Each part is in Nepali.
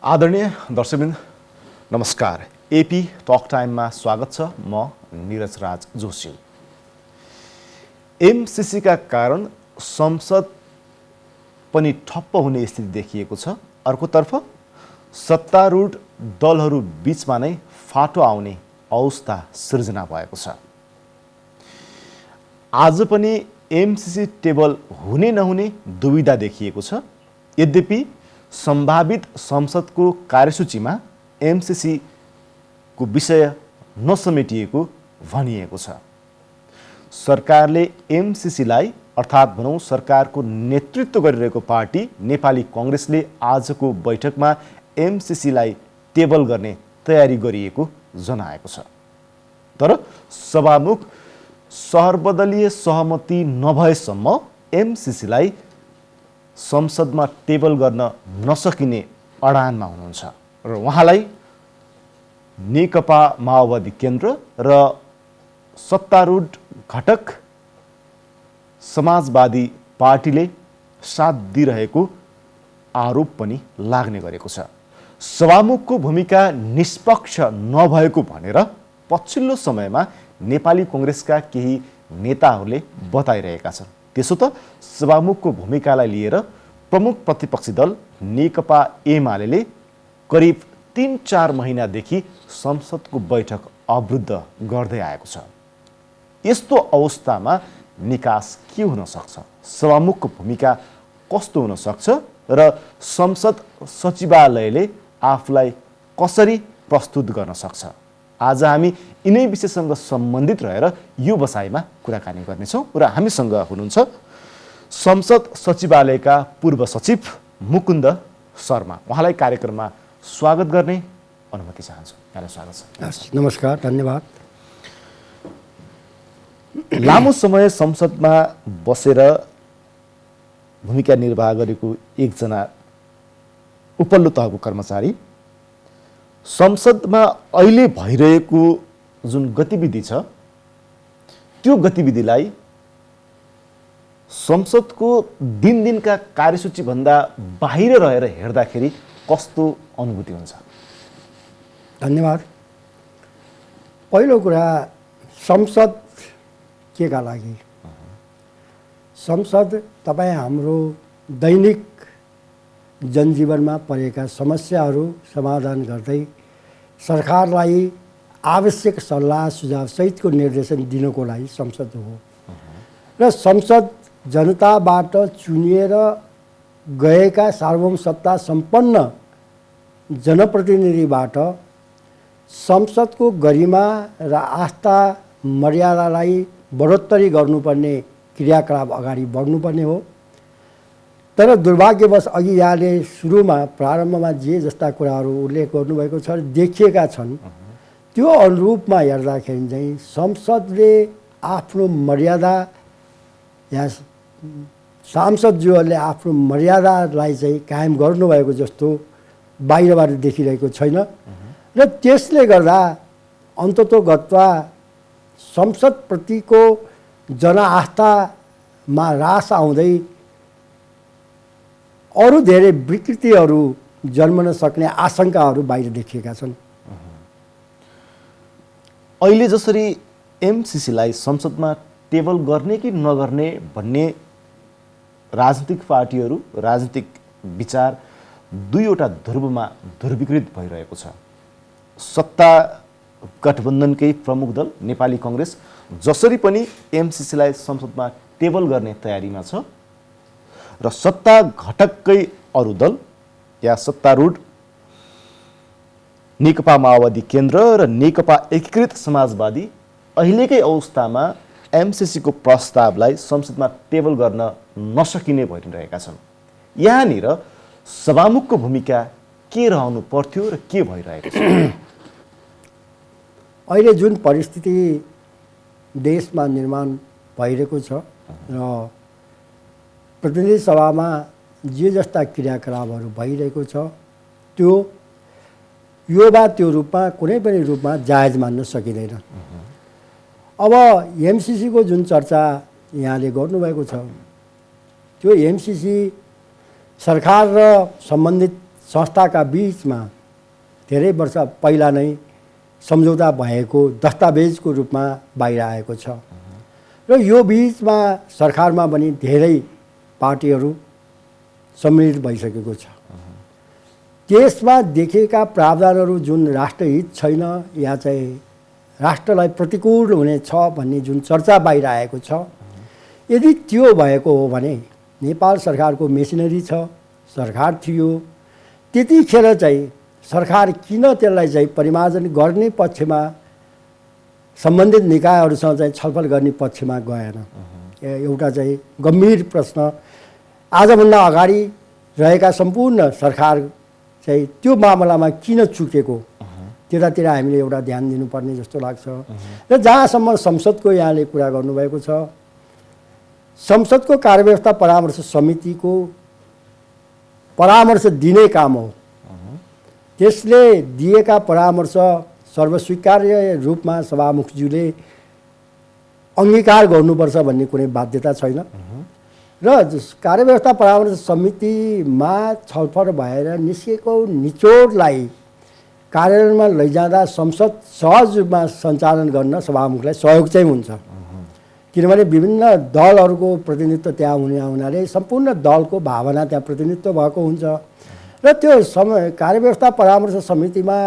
आदरणीय दर्शकवृन्द नमस्कार। एपी टक टाइममा स्वागत छ। म निरज राज जोशी। एमसीसीका कारण संसद पनि ठप्प हुने स्थिति देखिएको छ। अर्कोतर्फ सत्तारूढ दलहरू बीचमा नै फाटो आउने अवस्था सृजना भएको छ। आज पनि एमसीसी टेबल हुने नहुने दुविधा देखिएको छ। यद्यपि सम्भावित संसदको कार्यसूचीमा एमसीसी को विषय नसमेटिएको भनिएको छ। सरकारले एमसीसीलाई अर्थात् भनौँ सरकारको नेतृत्व गरिरहेको पार्टी नेपाली कांग्रेसले आजको बैठकमा एमसीसीलाई टेबल गर्ने तयारी गरिएको जनाएको छ। तर सभामुख सर्वदलीय सहमति नभएसम्म एमसीसीलाई संसदमा टेबल गर्न नसकिने अडानमा हुनुहुन्छ र उहाँलाई नेकपा माओवादी केन्द्र र सत्तारूढ घटक समाजवादी पार्टीले साथ दिइरहेको आरोप पनि लाग्ने गरेको छ। सभामुखको भूमिका निष्पक्ष नभएको भनेर पछिल्लो समयमा नेपाली कांग्रेसका केही नेताहरूले बताइरहेका छन्। त्यसो त सभामुखको भूमिकालाई लिएर प्रमुख प्रतिपक्षी दल नेकपा एमाले करिब 3-4 महिनादेखि संसदको बैठक अवरुद्ध गर्दै आएको छ। यस्तो अवस्थामा निकास के हुन सक्छ? सभामुखको भूमिका कस्तो हुन सक्छ र संसद सचिवालयले आफूलाई कसरी प्रस्तुत गर्न सक्छ? आज हामी यिनै विषयसँग सम्बन्धित रहेर यो बसाइमा कुराकानी गर्नेछौँ र हामीसँग हुनुहुन्छ संसद सचिवालयका पूर्व सचिव मुकुन्द शर्मा। उहाँलाई कार्यक्रममा स्वागत गर्ने अनुमति चाहन्छु। यहाँलाई स्वागत छ। नमस्कार, धन्यवाद। लामो समय संसदमा बसेर भूमिका निर्वाह गरेको एकजना उपल्लो तहको कर्मचारी संसदमा अहिले भइरहेको जुन गतिविधि छ त्यो गतिविधिलाई संसदको दिनदिनका कार्यसूची भन्दा बाहिर रहेर हेर्दाखेरि कस्तो अनुभूति हुन्छ? धन्यवाद। पहिलो कुरा, संसद केका लागि? संसद तपाईँ हाम्रो दैनिक जनजीवनमा परेका समस्याहरू समाधान गर्दै सरकारलाई आवश्यक सल्लाह सुझाव सहितको निर्देशन दिनको लागि संसद हो र संसद जनताबाट चुनिएर गएका सार्वभौम सत्ता सम्पन्न जनप्रतिनिधिबाट संसदको गरिमा र आस्था मर्यादालाई बढोत्तरी गर्नुपर्ने क्रियाकलाप अगाडि बढ्नुपर्ने हो। तर दुर्भाग्यवश अघि यहाँले सुरुमा प्रारम्भमा जे जस्ता कुराहरू उल्लेख गर्नुभएको छ देखिएका छन्, त्यो अनुरूपमा हेर्दाखेरि चाहिँ संसदले आफ्नो मर्यादा या सांसदज्यूहरूले आफ्नो मर्यादालाई चाहिँ कायम गर्नुभएको जस्तो बाहिरबाट देखिरहेको छैन र त्यसले गर्दा अन्ततोगत्वा संसदप्रतिको जनआस्थामा ह्रास आउँदै अरू धेरै विकृतिहरू जन्मन सक्ने आशंकाहरू बाहिर देखिएका छन्। अहिले जसरी एमसीसीलाई संसदमा टेबल गर्ने कि नगर्ने भन्ने राजनीतिक पार्टीहरू, राजनीतिक विचार दुईवटा ध्रुवमा ध्रुवीकृत भइरहेको छ। सत्ता गठबन्धनकै प्रमुख दल नेपाली कांग्रेस जसरी पनि एमसीसीलाई संसदमा टेबल गर्ने तयारीमा छ र सत्ता घटककै अरू दल या सत्तारूढ नेकपा माओवादी केन्द्र र नेकपा एकीकृत समाजवादी अहिलेकै अवस्थामा एमसीसीको प्रस्तावलाई संसदमा टेबल गर्न नसकिने भइरहेका छन्। यहाँनिर सभामुखको भूमिका के रहनु पर्थ्यो र के भइरहेको छ? अहिले जुन परिस्थिति देशमा निर्माण भइरहेको छ र प्रतिनिधि सभामा जे जस्ता क्रियाकलापहरू भइरहेको छ त्यो यो वा त्यो रूपमा कुनै पनि रूपमा जायज मान्न सकिँदैन। अब एमसीसीको जुन चर्चा यहाँले गर्नुभएको छ त्यो एमसीसी सरकार र सम्बन्धित संस्थाका बिचमा धेरै वर्ष पहिला नै सम्झौता भएको दस्तावेजको रूपमा बाहिर आएको छ र यो बिचमा सरकारमा पनि धेरै पार्टीहरू सम्मिलित भइसकेको छ। त्यसमा देखिएका प्रावधानहरू जुन राष्ट्रहित छैन या चाहिँ राष्ट्रलाई प्रतिकूल हुनेछ भन्ने जुन चर्चा बाहिर आएको छ, यदि त्यो भएको हो भने नेपाल सरकारको मेसिनरी छ, सरकार थियो, त्यतिखेर चाहिँ सरकार किन त्यसलाई चाहिँ परिमार्जन गर्ने पक्षमा सम्बन्धित निकायहरूसँग चाहिँ छलफल गर्ने पक्षमा गएन? एउटा चाहिँ गम्भीर प्रश्न। आजभन्दा अगाडि रहेका सम्पूर्ण सरकार चाहिँ त्यो मामलामा किन चुकेको, त्यतातिर हामीले एउटा ध्यान दिनुपर्ने जस्तो लाग्छ। र जहाँसम्म संसदको यहाँले कुरा गर्नुभएको छ, संसदको कार्यव्यवस्था परामर्श समितिको परामर्श दिने काम हो। त्यसले दिएका परामर्श सर्वस्वीकार्य रूपमा सभामुखज्यूले अङ्गीकार गर्नुपर्छ भन्ने कुनै बाध्यता छैन र कार्यव्यवस्था परामर्श समितिमा छलफल भएर निस्केको निचोडलाई कार्यान्वयनमा लैजाँदा संसद सहज रूपमा सञ्चालन गर्न सभामुखलाई सहयोग चाहिँ हुन्छ। किनभने विभिन्न दलहरूको प्रतिनिधित्व त्यहाँ हुने हुनाले सम्पूर्ण दलको भावना त्यहाँ प्रतिनिधित्व भएको हुन्छ र त्यो कार्यव्यवस्था परामर्श समितिमा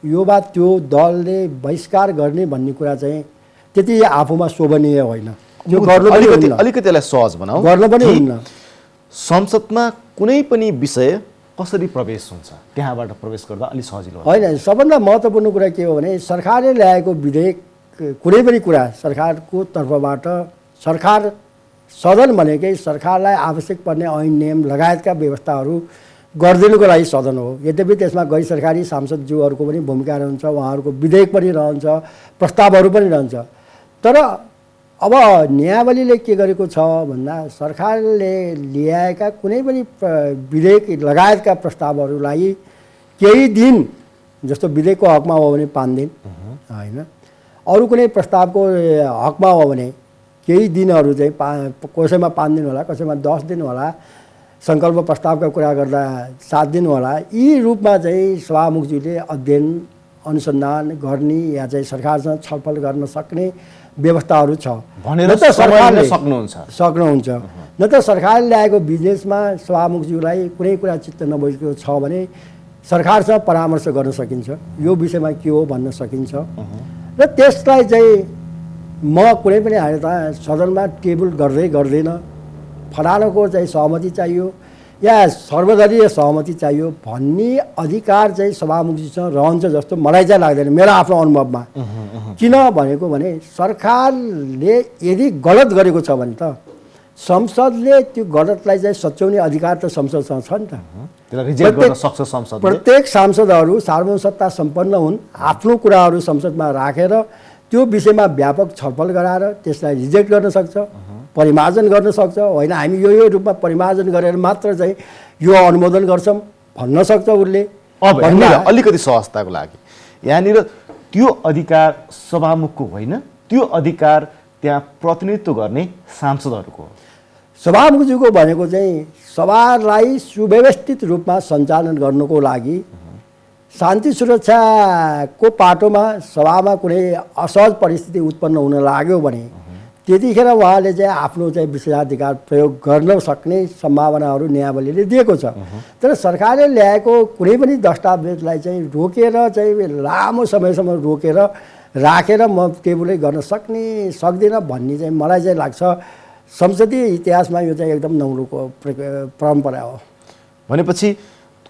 यो वा त्यो दलले बहिष्कार गर्ने भन्ने कुरा चाहिँ त्यति आफूमा शोभनीय होइन। यो गर्नु पनि हुन्न। अलिकति यसलाई सहज बनाऊ, गर्न पनि हुन्न। संसदमा कुनै पनि विषय कसरी प्रवेश हुन्छ, त्यहाँबाट प्रवेश गर्दा अलि सजिलो होइन। सबभन्दा महत्त्वपूर्ण कुरा के हो भने सरकारले ल्याएको विधेयक कुनै पनि कुरा सरकारको तर्फबाट सरकार सदन भनेकै सरकारलाई आवश्यक पर्ने ऐन नियम लगायतका व्यवस्थाहरू गरिदिनुको लागि सदन हो। यद्यपि त्यसमा गैर सरकारी सांसदज्यूहरूको पनि भूमिका रहन्छ, उहाँहरूको विधेयक पनि रहन्छ, प्रस्तावहरू पनि रहन्छ। तर अब न्यायावलीले के गरेको छ भन्दा सरकारले ल्याएका कुनै पनि विधेयक लगायतका प्रस्तावहरूलाई केही दिन, जस्तो विधेयकको हकमा हो भने 5 दिन होइन, अरू कुनै प्रस्तावको हकमा हो भने केही दिनहरू चाहिँ कसैमा 5 दिन होला, कसैमा 10 दिन होला, सङ्कल्प प्रस्तावका कुरा गर्दा 7 दिन होला। यी रूपमा चाहिँ सभामुखज्यूले अध्ययन अनुसन्धान गर्ने या चाहिँ सरकारसँग छलफल गर्न सक्ने व्यवस्थाहरू छ भनेर त सरकारले सक्नुहुन्छ। न त सरकारले ल्याएको बिजनेसमा सभामुखज्यूलाई कुनै कुरा चित्त नबुझेको छ भने सरकारसँग परामर्श गर्न सकिन्छ, यो विषयमा के हो भन्न सकिन्छ र त्यसलाई चाहिँ म कुनै पनि हालतमा सदनमा टेबल गर्दैन, फलानुको चाहिँ सहमति चाहियो या सर्वदलीय सहमति चाहियो भन्ने अधिकार चाहिँ सभामुखजीसँग रहन्छ जस्तो मलाई चाहिँ लाग्दैन, मेरो आफ्नो अनुभवमा। किन भनेको भने सरकारले यदि गलत गरेको छ भने त संसदले त्यो गलतलाई चाहिँ सच्याउने अधिकार त संसदसँग छ नि त। रिजेक्ट गर्न सक्छ संसदले। प्रत्येक सांसदहरू सार्वभौम सत्ता सम्पन्न हुन्, आफ्नो कुराहरू संसदमा राखेर त्यो विषयमा व्यापक छलफल गराएर त्यसलाई रिजेक्ट गर्न सक्छ, परिमार्जन गर्न सक्छ। होइन हामी यो रूपमा परिमार्जन गरेर मात्र चाहिँ यो अनुमोदन गर्छौँ भन्न सक्छ उसले। अब अलिकति सहजताको लागि यहाँनिर त्यो अधिकार सभामुखको होइन, त्यो अधिकार त्यहाँ प्रतिनिधित्व गर्ने सांसदहरूको हो। सभामुखज्यूको भनेको चाहिँ सभालाई सुव्यवस्थित रूपमा सञ्चालन गर्नको लागि शान्ति सुरक्षाको पाटोमा सभामा कुनै असहज परिस्थिति उत्पन्न हुन लाग्यो भने त्यतिखेर उहाँले चाहिँ आफ्नो चाहिँ विशेषाधिकार प्रयोग गर्न सक्ने सम्भावनाहरू न्यायावलीले दिएको छ। तर सरकारले ल्याएको कुनै पनि दस्तावेजलाई चाहिँ रोकेर चाहिँ लामो समयसम्म रोकेर राखेर म टेबलै गर्न सक्दिनँ भन्ने चाहिँ मलाई चाहिँ लाग्छ संसदीय इतिहासमा यो चाहिँ एकदम नौलोको परम्परा हो। भनेपछि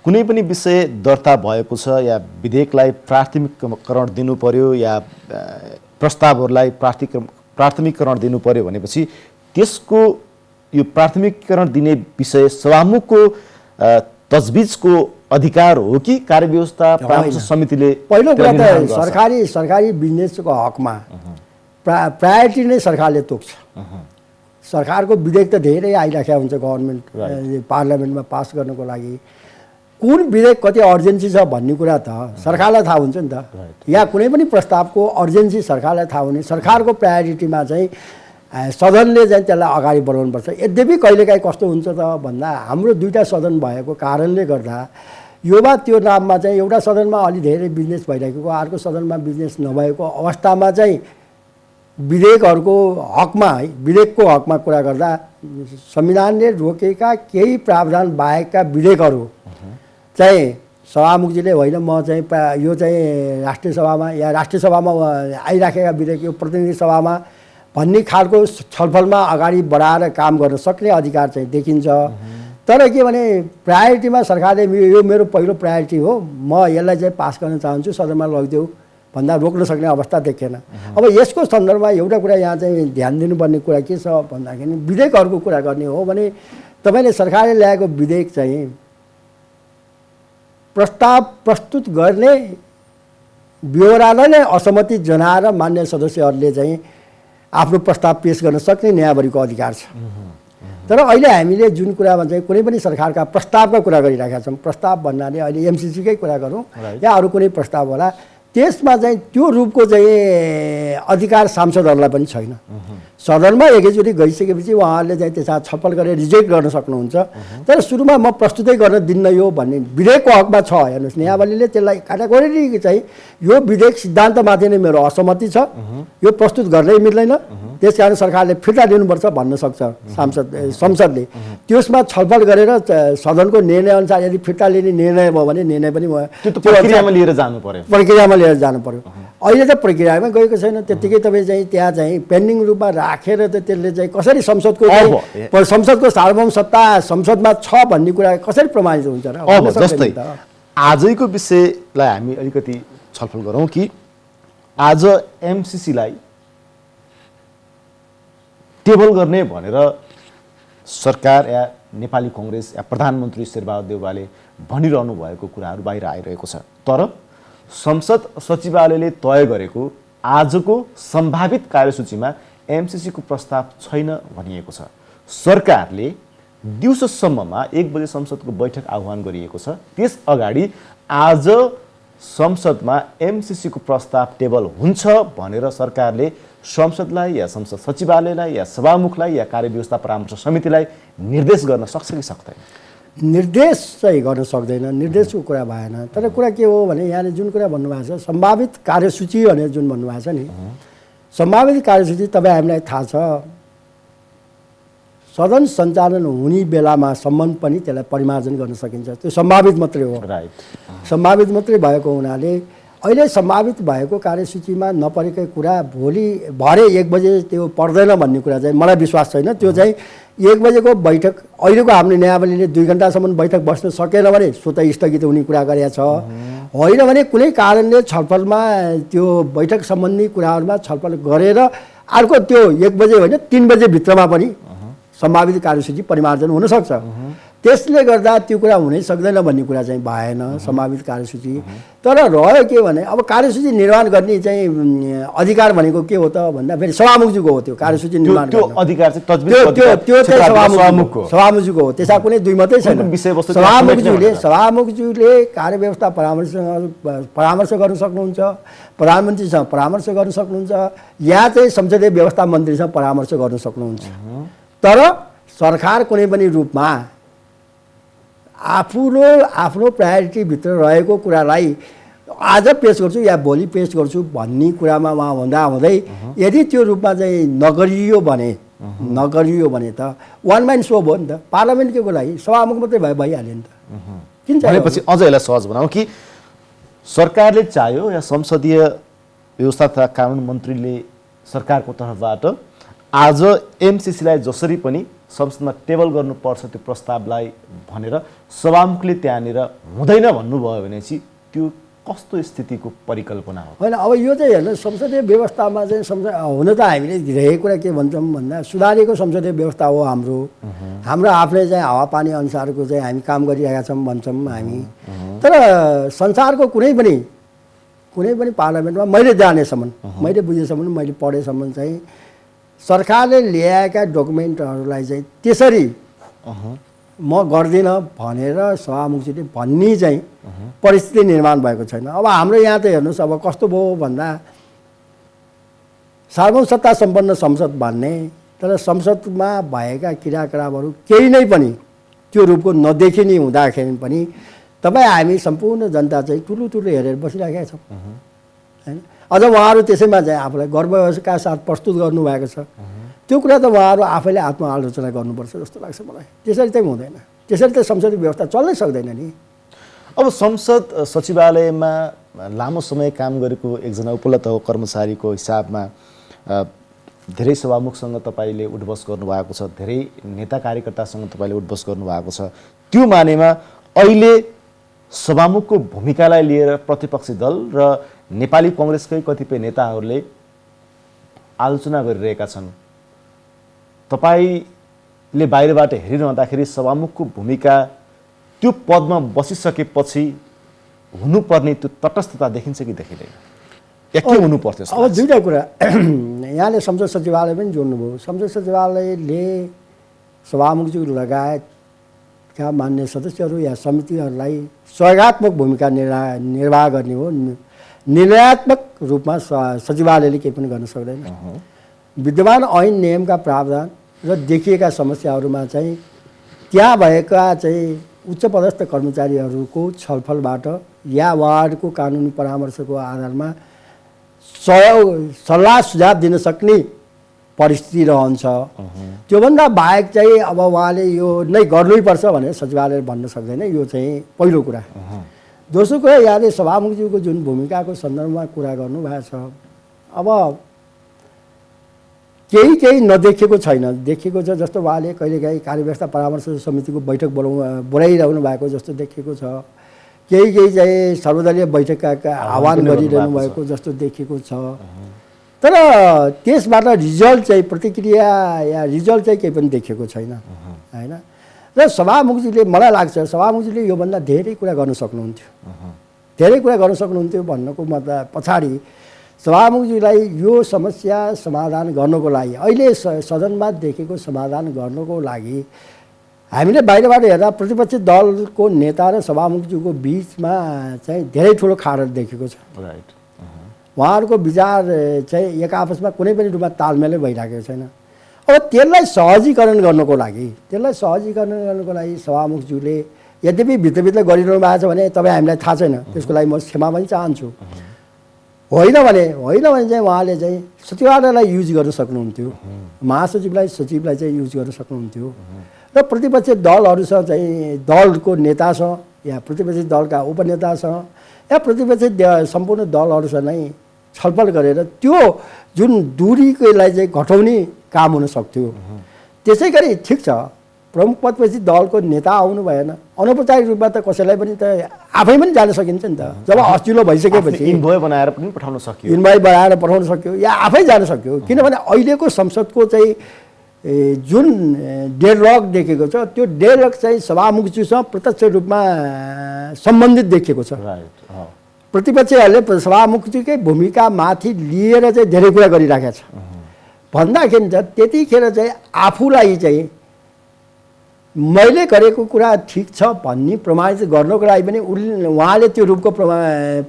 कुनै पनि विषय दर्ता भएको छ या विधेयकलाई प्राथमिककरण दिनु पर्यो या प्रस्तावहरूलाई प्राथमिककरण दिनु पर्यो भनेपछि त्यसको यो प्राथमिककरण दिने विषय सभामुखको तजविजको अधिकार हो कि कार्यव्यवस्था परामर्श समितिले? पहिलो कुरा त सरकारी बिजनेसको हकमा प्रायोरिटी नै सरकारले तोक्छ। सरकारको विधेयक त धेरै आइराखेको हुन्छ गभर्मेन्ट पार्लियामेन्टमा पास गर्नको लागि। कुन विधेयक कति अर्जेन्सी छ भन्ने कुरा त सरकारलाई थाहा हुन्छ नि त। या कुनै पनि प्रस्तावको अर्जेन्सी सरकारलाई थाहा हुने, सरकारको प्रायोरिटीमा चाहिँ सदनले चाहिँ त्यसलाई अगाडि बढाउनुपर्छ। यद्यपि कहिलेकाहीँ कस्तो हुन्छ त भन्दा हाम्रो 2टा सदन भएको कारणले गर्दा वा त्यो नाममा चाहिँ एउटा सदनमा अलि धेरै बिजनेस भइरहेको, अर्को सदनमा बिजनेस नभएको अवस्थामा चाहिँ विधेयकहरूको हकमा है, विधेयकको हकमा कुरा गर्दा संविधानले रोकेका केही प्रावधान बाहेकका विधेयकहरू चाहिँ सभामुखजीले होइन म चाहिँ यो चाहिँ राष्ट्रिय सभामा या राष्ट्रिय सभामा आइराखेका विधेयक यो प्रतिनिधि सभामा भन्ने खालको छलफलमा अगाडि बढाएर काम गर्न सक्ने अधिकार चाहिँ देखिन्छ। तर के भने प्रायोरिटीमा सरकारले यो मेरो पहिलो प्रायोरिटी हो, म यसलाई चाहिँ पास गर्न चाहन्छु, सदनमा लगिदेऊ भन्दा रोक्न सक्ने अवस्था देखिएन। अब यसको सन्दर्भमा एउटा कुरा यहाँ चाहिँ ध्यान दिनुपर्ने कुरा के छ भन्दाखेरि विधेयकहरूको कुरा गर्ने हो भने तपाईँले सरकारले ल्याएको विधेयक चाहिँ प्रस्ताव प्रस्तुत गर्ने ब्यौरालाई नै असहमति जनाएर मान्य सदस्यहरूले चाहिँ आफ्नो प्रस्ताव पेश गर्न सक्ने न्यायावलीको अधिकार छ। तर अहिले हामीले जुन कुरामा चाहिँ कुनै पनि सरकारका प्रस्तावका कुरा गरिरहेका छौँ, प्रस्ताव भन्नाले अहिले एमसिसीकै कुरा गरौँ या अरू कुनै प्रस्ताव होला, त्यसमा चाहिँ त्यो रूपको चाहिँ अधिकार सांसदहरूलाई पनि छैन। सदनमा एकैचोटि गइसकेपछि उहाँहरूले चाहिँ त्यसमा छलफल गरेर रिजेक्ट गर्न सक्नुहुन्छ। तर सुरुमा म प्रस्तुतै गर्न दिन्न यो भन्ने विधेयकको हकमा छ। हेर्नुहोस्, न्यायावलीले त्यसलाई क्याटेगोरिकली चाहिँ यो विधेयक सिद्धान्तमाथि नै मेरो असहमति छ, यो प्रस्तुत गर्नै मिल्दैन, त्यसकारण सरकारले फिर्ता दिनुपर्छ भन्न सक्छ संसदले। त्यसमा छलफल गरेर सदनको निर्णयअनुसार यदि फिर्ता लिने निर्णय भयो भने निर्णय पनि प्रक्रियामा लिएर जानु पर्यो। अहिले त प्रक्रियामा गएको छैन, त्यत्तिकै तपाईँ चाहिँ त्यहाँ चाहिँ पेन्डिङ रूपमा राखेर त त्यसले चाहिँ कसरी संसदको सार्वभौम सत्ता संसदमा छ भन्ने कुरा कसरी प्रमाणित हुन्छ र? अब जस्तै आजैको विषयलाई हामी अलिकति छलफल गरौँ कि आज एमसिसीलाई टेबल गर्ने भनेर सरकार या नेपाली कांग्रेस या प्रधानमन्त्री शेरबहादुर देउवाले भनिरहनु भएको कुराहरू बाहिर आइरहेको छ। तर संसद सचिवालयले तय गरेको आजको सम्भावित कार्यसूचीमा एमसिसीको प्रस्ताव छैन भनिएको छ। सरकारले दिउँसोसम्ममा 1 बजे संसदको बैठक आह्वान गरिएको छ। त्यस अगाडि आज संसदमा एमसिसीको प्रस्ताव टेबल हुन्छ भनेर सरकारले संसदलाई या संसद सचिवालयलाई या सभामुखलाई या कार्यव्यवस्था परामर्श समितिलाई निर्देश गर्न सक्छ कि सक्दैन? निर्देश चाहिँ गर्न सक्दैन, निर्देशको कुरा भएन। तर कुरा के हो भने यहाँले जुन कुरा भन्नुभएको छ सम्भावित कार्यसूची भनेर जुन भन्नुभएको छ नि, सम्भावित कार्यसूची तपाईँ हामीलाई थाहा छ सदन सञ्चालन हुने बेलामा सम्म पनि त्यसलाई परिमार्जन गर्न सकिन्छ। त्यो सम्भावित मात्रै हो, सम्भावित मात्रै भएको हुनाले अहिले सम्भावित भएको कार्यसूचीमा नपरेकै कुरा भरे 1 बजे त्यो पर्दैन भन्ने कुरा चाहिँ मलाई विश्वास छैन। त्यो चाहिँ 1 बजेको बैठक अहिलेको हामीले न्यायावलीले 2 घण्टासम्म बैठक बस्न सकेन भने स्वतः स्थगित हुने कुरा गरेको छ। होइन भने कुनै कारणले छलफलमा त्यो बैठक सम्बन्धी कुराहरूमा छलफल गरेर अर्को त्यो 1 बजे होइन 3 बजे भित्रमा पनि सम्भावित कार्यसूची परिमार्जन हुन सक्छ। त्यसले गर्दा त्यो कुरा हुनै सक्दैन भन्ने कुरा चाहिँ भएन सम्भावित कार्यसूची। तर रह्यो के भने अब कार्यसूची निर्माण गर्ने चाहिँ अधिकार भनेको के हो त भन्दा फेरि सभामुखजीको हो। त्यो कार्यसूची निर्माण त्यो अधिकार चाहिँ त्यो सभामुखजीको हो, त्यसमा कुनै दुई मात्रै छैन। सभामुखज्यूले कार्यव्यवस्था परामर्श गर्न सक्नुहुन्छ, प्रधानमन्त्रीसँग परामर्श गर्न सक्नुहुन्छ, यहाँ चाहिँ संसदीय व्यवस्था मन्त्रीसँग परामर्श गर्न सक्नुहुन्छ। तर सरकार कुनै पनि रूपमा आफ्नो प्रायोरिटीभित्र रहेको कुरालाई आज पेश गर्छु या भोलि पेश गर्छु भन्ने कुरामा उहाँ हुँदै यदि त्यो रूपमा चाहिँ नगरियो भने त वान म्यान सो भयो नि त। पार्लियामेन्टको लागि सभामुख मात्रै भइहाल्यो नि त। किन भनेपछि अझ यसलाई सहज बनाऊ कि सरकारले चाह्यो या संसदीय व्यवस्था तथा कानुन मन्त्रीले सरकारको तर्फबाट आज एमसिसीलाई जसरी पनि संसदमा टेबल गर्नुपर्छ त्यो प्रस्तावलाई भनेर सभामुखले त्यहाँनिर हुँदैन भन्नुभयो भने चाहिँ त्यो कस्तो स्थितिको परिकल्पना हो? होइन, अब यो चाहिँ हेर्नु संसदीय व्यवस्थामा चाहिँ हुन त हामीले धेरै कुरा के भन्छौँ भन्दा सुधारिएको संसदीय व्यवस्था हो हाम्रो आफूले चाहिँ हावापानी अनुसारको चाहिँ हामी काम गरिरहेका छौँ भन्छौँ हामी। तर संसारको कुनै पनि पार्लियामेन्टमा मैले जानेसम्म, मैले बुझेसम्म, मैले पढेसम्म चाहिँ सरकारले ल्याएका डकुमेन्टहरूलाई चाहिँ त्यसरी म गर्दिनँ भनेर सभामुखजीले भन्ने चाहिँ परिस्थिति निर्माण भएको छैन। अब हाम्रो यहाँ त हेर्नुहोस् अब कस्तो भयो भन्दा सार्वभौम सत्ता सम्पन्न संसद भन्ने, तर संसदमा भएका क्रियाकलापहरू केही नै पनि त्यो रूपको नदेखिने हुँदाखेरि पनि तपाईँ हामी सम्पूर्ण जनता चाहिँ ठुलो ठुलो हेरेर बसिराखेका छौँ होइन। अझ उहाँहरू त्यसैमा चाहिँ आफूलाई गर्वका साथ प्रस्तुत गर्नुभएको छ। त्यो कुरा त उहाँहरू आफैले आत्मआलोचना गर्नुपर्छ जस्तो लाग्छ मलाई। त्यसरी चाहिँ हुँदैन, त्यसरी त संसदीय व्यवस्था चल्नै सक्दैन नि। अब संसद सचिवालयमा लामो समय काम गरेको एकजना उपलब्ध कर्मचारीको हिसाबमा धेरै सभामुखसँग तपाईँले उठबस गर्नुभएको छ, धेरै नेता कार्यकर्तासँग तपाईँले उठबस गर्नुभएको छ। त्यो मानेमा अहिले सभामुखको भूमिकालाई लिएर प्रतिपक्षी दल र नेपाली कङ्ग्रेसकै कतिपय नेताहरूले आलोचना गरिरहेका छन्। तपाईँले बाहिरबाट हेरिरहँदाखेरि सभामुखको भूमिका त्यो पदमा बसिसकेपछि हुनुपर्ने त्यो तटस्थता देखिन्छ कि देखिँदैन, या के हुनु पर्थ्यो? अब दुईवटा कुरा यहाँले संसद सचिवालय पनि जोड्नुभयो। संसद सचिवालयले सभामुखज्यू लगायतका मान्य सदस्यहरू या समितिहरूलाई सहयोगात्मक भूमिका निर्वाह गर्ने हो। निर्णयात्मक रूपमा सचिवालयले केही पनि गर्न सक्दैन। विद्यमान ऐन नियमका प्रावधान र देखिएका समस्याहरूमा चाहिँ त्यहाँ भएका चाहिँ उच्च पदस्थ कर्मचारीहरूको छलफलबाट या उहाँहरूको कानुनी परामर्शको आधारमा सल्लाह सुझाव दिन सक्ने परिस्थिति रहन्छ। त्योभन्दा बाहेक चाहिँ अब उहाँले यो नै गर्नैपर्छ भनेर सचिवालयले भन्न सक्दैन। यो चाहिँ पहिलो कुरा। दोस्रो कुरा, यहाँले सभामुखज्यूको जुन भूमिकाको सन्दर्भमा कुरा गर्नुभएको छ, अब केही नदेखिएको छैन, देखिएको छ। जस्तो उहाँले कहिलेकाहीँ कार्यव्यवस्था परामर्श समितिको बैठक बोलाइरहनु भएको जस्तो देखिएको छ। केही चाहिँ सर्वदलीय बैठकका आह्वान गरिरहनु भएको जस्तो देखिएको छ। तर त्यसबाट रिजल्ट चाहिँ प्रतिक्रिया या रिजल्ट चाहिँ केही पनि देखिएको छैन होइन। र सभामुखजीले, मलाई लाग्छ सभामुखजीले योभन्दा धेरै कुरा गर्न सक्नुहुन्थ्यो। धेरै कुरा गर्न सक्नुहुन्थ्यो भन्नको मतलब पछाडि सभामुखजीलाई यो समस्या समाधान गर्नको लागि, अहिले सदनमा देखेको समाधान गर्नको लागि हामीले बाहिरबाट हेर्दा प्रतिपक्षी दलको नेता र सभामुखज्यूको बिचमा चाहिँ धेरै ठुलो खाडल देखेको छ। राइट। उहाँहरूको विचार चाहिँ एक आपसमा कुनै पनि रूपमा तालमेलै भइरहेको छैन। अब त्यसलाई सहजीकरण गर्नको लागि सभामुखज्यूले यद्यपि भित्रभित्र गरिरहनु भएको छ भने तपाईँ हामीलाई थाहा छैन, त्यसको लागि म क्षमा पनि चाहन्छु। होइन भने चाहिँ उहाँले चाहिँ सचिवालयलाई युज गर्न सक्नुहुन्थ्यो, महासचिवलाई सचिवलाई चाहिँ युज गर्न सक्नुहुन्थ्यो र प्रतिपक्षी दलहरूसँग चाहिँ दलको नेतासँग या प्रतिपक्षी दलका उपनेतासँग या प्रतिपक्षी सम्पूर्ण दलहरूसँग नै छलफल गरेर त्यो जुन दूरीलाई चाहिँ घटाउने काम हुन सक्थ्यो। त्यसै गरी ठिक छ, प्रमुख पदपछि दलको नेता आउनु भएन, अनौपचारिक रूपमा त कसैलाई पनि त आफै पनि जान सकिन्छ नि त। जब अस्तिलो भइसकेपछि इन्भोय बनाएर पनि पठाउन सक्यो, इन्भोय बनाएर पठाउन सक्यो या आफै जान सक्यो। किनभने अहिलेको संसदको चाहिँ जुन डेडलक देखेको छ, त्यो डेडलक चाहिँ सभामुखज्यूसँग प्रत्यक्ष रूपमा सम्बन्धित देखिएको छ। प्रतिपक्षीहरूले सभामुखज्यूकै भूमिका माथि लिएर चाहिँ धेरै कुरा गरिराखेका छ भन्दाखेरि चाहिँ त्यतिखेर चाहिँ आफूलाई चाहिँ मैले गरेको कुरा ठिक छ भन्ने प्रमाणित गर्नको लागि पनि उहाँले त्यो रूपको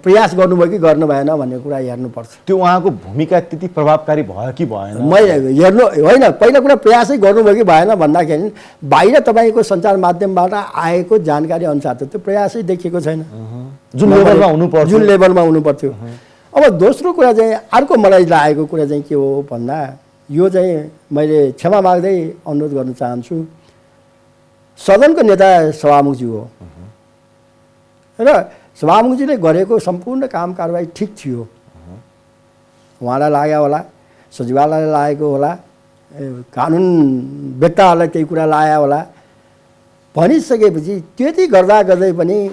प्रयास गर्नुभयो कि गर्नु भएन भन्ने कुरा हेर्नुपर्छ। त्यो उहाँको भूमिका त्यति प्रभावकारी भयो कि भएन मैले हेर्नु होइन। पहिला कुरा प्रयासै गर्नुभयो कि भएन भन्दाखेरि बाहिर तपाईँको सञ्चार माध्यमबाट आएको जानकारी अनुसार त त्यो प्रयासै देखिएको छैन जुन लेभलमा हुनु पर्थ्यो। अब दोस्रो कुरा चाहिँ अर्को मलाई लागेको कुरा चाहिँ के हो भन्दा, यो चाहिँ मैले क्षमा माग्दै अनुरोध गर्न चाहन्छु, सदनको नेता सभामुखज्यू हो र सभामुखज्यूले गरेको सम्पूर्ण काम कारबाही ठिक थियो। उहाँलाई लाग्यो होला, सचिवालयलाई लागेको होला, कानुन व्यक्ताहरूलाई त्यही कुरा लाग्यो होला। भनिसकेपछि त्यति गर्दा गर्दै पनि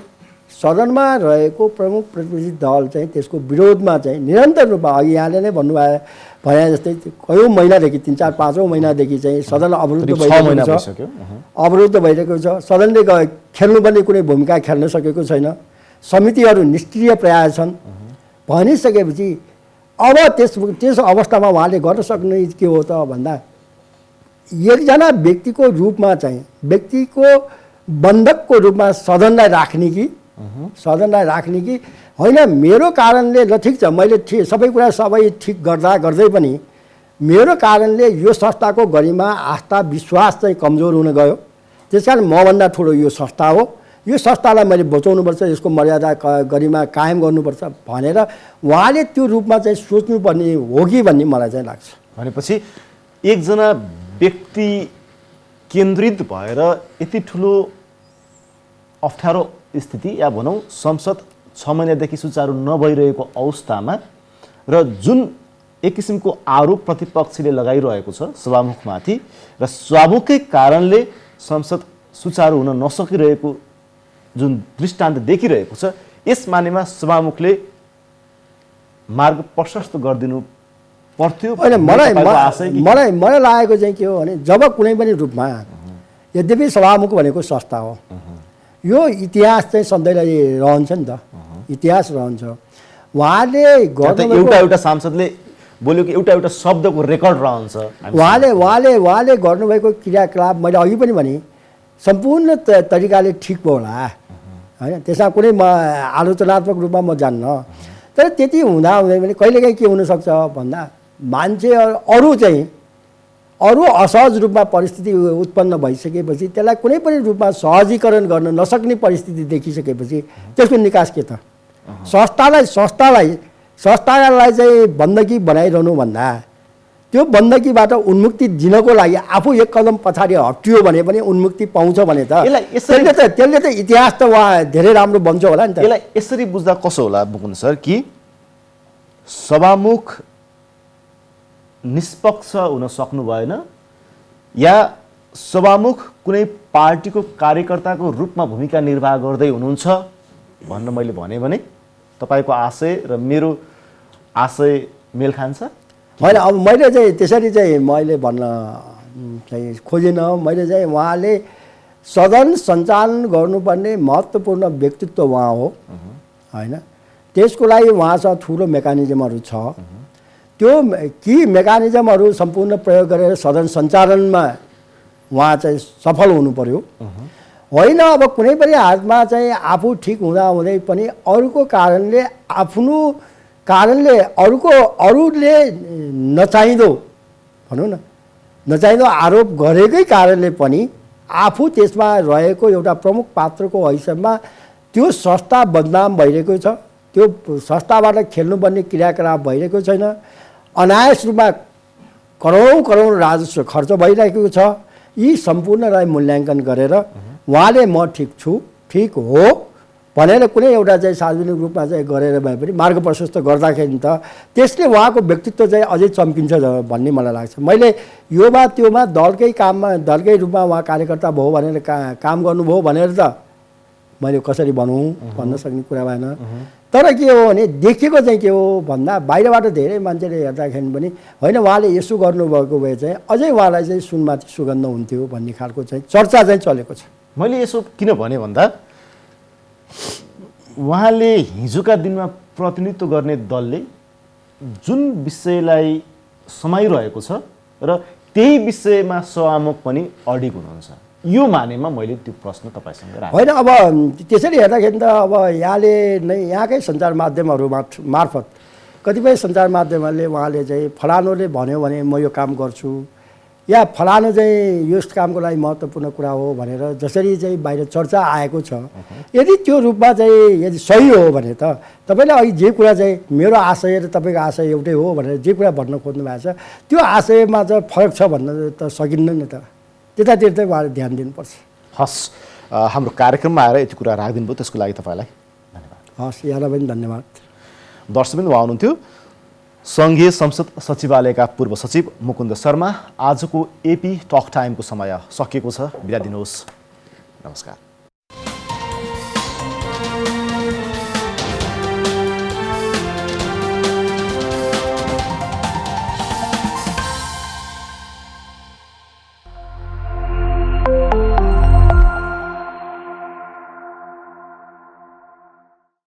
सदनमा रहेको प्रमुख प्रतिपक्षी दल चाहिँ त्यसको विरोधमा चाहिँ निरन्तर रूपमा अघि यहाँले नै भन्नुभयो भने जस्तै कयौँ महिनादेखि 3-4-5 महिनादेखि चाहिँ सदन अवरुद्ध भइरहेको छ। सदनले खेल्नुपर्ने कुनै भूमिका खेल्न सकेको छैन। समितिहरू निष्क्रिय प्राय छन्। भनिसकेपछि अब त्यस अवस्थामा उहाँले गर्न सक्ने के हो त भन्दा, एकजना व्यक्तिको रूपमा चाहिँ व्यक्तिको बन्धकको रूपमा सदनलाई राख्ने कि होइन, मेरो कारणले ल ठिक छ, मैले सबै कुरा ठिक गर्दै पनि मेरो कारणले यो संस्थाको गरिमा आस्था विश्वास चाहिँ कमजोर हुन गयो। त्यसकारण मभन्दा ठुलो यो संस्था हो, यो संस्थालाई मैले बचाउनुपर्छ, यसको मर्यादा गरिमा कायम गर्नुपर्छ भनेर उहाँले त्यो रूपमा चाहिँ सोच्नुपर्ने हो कि भन्ने मलाई चाहिँ लाग्छ। भनेपछि एकजना व्यक्ति केन्द्रित भएर यति ठुलो अप्ठ्यारो स्थिति या भनौँ संसद 6 महिनादेखि सुचारू नभइरहेको अवस्थामा र जुन एक किसिमको आरोप प्रतिपक्षले लगाइरहेको छ सभामुखमाथि र सभामुखकै कारणले संसद सुचारू हुन नसकिरहेको जुन दृष्टान्त देखिरहेको छ, यस मानेमा सभामुखले मार्ग प्रशस्त गरिदिनु पर्थ्यो। होइन, मलाई लागेको चाहिँ के हो भने जब कुनै पनि रूपमा, यद्यपि सभामुख भनेको संस्था हो, यो इतिहास चाहिँ सधैँ रहन्छ नि त, इतिहास रहन्छ। उहाँले एउटा सांसदले बोल्यो कि एउटा शब्दको रेकर्ड रहन्छ। उहाँले गर्नुभएको क्रियाकलाप मैले अघि पनि भने सम्पूर्ण तरिकाले ठिक भयो होला होइन, त्यसमा कुनै आलोचनात्मक रूपमा म जान्न। तर त्यति हुँदाहुँदै पनि कहिलेकाहीँ के हुनसक्छ भन्दा मान्छे अरू असहज रूपमा परिस्थिति उत्पन्न भइसकेपछि त्यसलाई कुनै पनि रूपमा सहजीकरण गर्न नसक्ने परिस्थिति देखिसकेपछि त्यसको निकास के त? संस्थालाई चाहिँ बन्दकी बनाइरहनु भन्दा त्यो बन्दकीबाट उन्मुक्ति दिनको लागि आफू एक कदम पछाडि हट्यो भने पनि उन्मुक्ति पाउँछ भने त त्यसले त इतिहास त उहाँ धेरै राम्रो बन्छ होला नि त। यसलाई यसरी बुझ्दा कसो होला मुकुन्द सर कि सभामुख निष्पक्ष हुन सक्नु भएन या सभामुख कुनै पार्टीको कार्यकर्ताको रूपमा भूमिका निर्वाह गर्दै हुनुहुन्छ भन्न मैले भने तपाईँको आशय र मेरो आशय मेल खान्छ? होइन, अब मैले चाहिँ त्यसरी चाहिँ मैले भन्न चाहिँ खोजिनँ। मैले चाहिँ उहाँले सदन सञ्चालन गर्नुपर्ने महत्त्वपूर्ण व्यक्तित्व उहाँ हो होइन, त्यसको लागि उहाँसँग ठुलो मेकानिजमहरू छ। त्यो मेकानिजमहरू सम्पूर्ण प्रयोग गरेर सदन सञ्चालनमा उहाँ चाहिँ सफल हुनु पर्यो होइन। अब कुनै पनि हातमा चाहिँ आफू ठिक हुँदै पनि अरूको कारणले अरूले नचाहिँदो भनौँ न, नचाहिँदो आरोप गरेकै कारणले पनि आफू त्यसमा रहेको एउटा प्रमुख पात्रको हैसियतमा त्यो संस्था बदनाम भइरहेको छ, त्यो संस्थाबाट खेल्नुपर्ने क्रियाकलाप भइरहेको छैन, अनायास रूपमा करोडौँ राजस्व खर्च भइरहेको छ। यी सम्पूर्णलाई मूल्याङ्कन गरेर उहाँले म ठिक छु, ठिक हो भनेर कुनै एउटा चाहिँ सार्वजनिक रूपमा चाहिँ गरेर भए पनि मार्ग प्रशस्त गर्दाखेरि त त्यसले उहाँको व्यक्तित्व चाहिँ अझै चम्किन्छ भन्ने मलाई लाग्छ। मैले योमा त्योमा दलकै रूपमा उहाँ कार्यकर्ता भयो भनेर काम गर्नुभयो भनेर त मैले कसरी भन्न सक्ने कुरा भएन। तर के हो भने देखेको चाहिँ के हो भन्दा बाहिरबाट धेरै मान्छेले हेर्दाखेरि पनि होइन उहाँले यसो गर्नुभएको भए चाहिँ अझै उहाँलाई चाहिँ सुनमाथि सुगन्ध हुन्थ्यो भन्ने खालको चाहिँ चर्चा चाहिँ चलेको छ। मैले यसो किन भने भन्दा उहाँले हिजोका दिनमा प्रतिनिधित्व गर्ने दलले जुन विषयलाई समाइरहेको छ र त्यही विषयमा सभामुख पनि अडिग हुनुहुन्छ, यो मानेमा मैले त्यो प्रश्न तपाईँसँग राखेँ। होइन, अब त्यसरी हेर्दाखेरि त अब यहाँकै सञ्चार माध्यमहरू मार्फत कतिपय सञ्चार माध्यमहरूले उहाँले चाहिँ फलानुले भन्यो भने म यो काम गर्छु या फलानु चाहिँ यस कामको लागि महत्त्वपूर्ण कुरा हो भनेर जसरी चाहिँ बाहिर चर्चा आएको छ, यदि त्यो रूपमा चाहिँ यदि सही हो भने त तपाईँले अघि जे कुरा चाहिँ मेरो आशय र तपाईँको आशय एउटै हो भनेर जे कुरा भन्न खोज्नु भएको छ त्यो आशयमा चाहिँ फरक छ भन्न त सकिन्न नि त, त्यतातिर चाहिँ उहाँले ध्यान दिनुपर्छ। हस्, हाम्रो कार्यक्रममा आएर यति कुरा राखिदिनु भयो, त्यसको लागि तपाईँलाई धन्यवाद। हस्, यहाँलाई पनि धन्यवाद। दर्शकबिन उहाँ हुनुहुन्थ्यो सङ्घीय संसद सचिवालयका पूर्व सचिव मुकुन्द शर्मा। आजको एपी टक टाइमको समय सकिएको छ, बिदा दिनुहोस्, नमस्कार।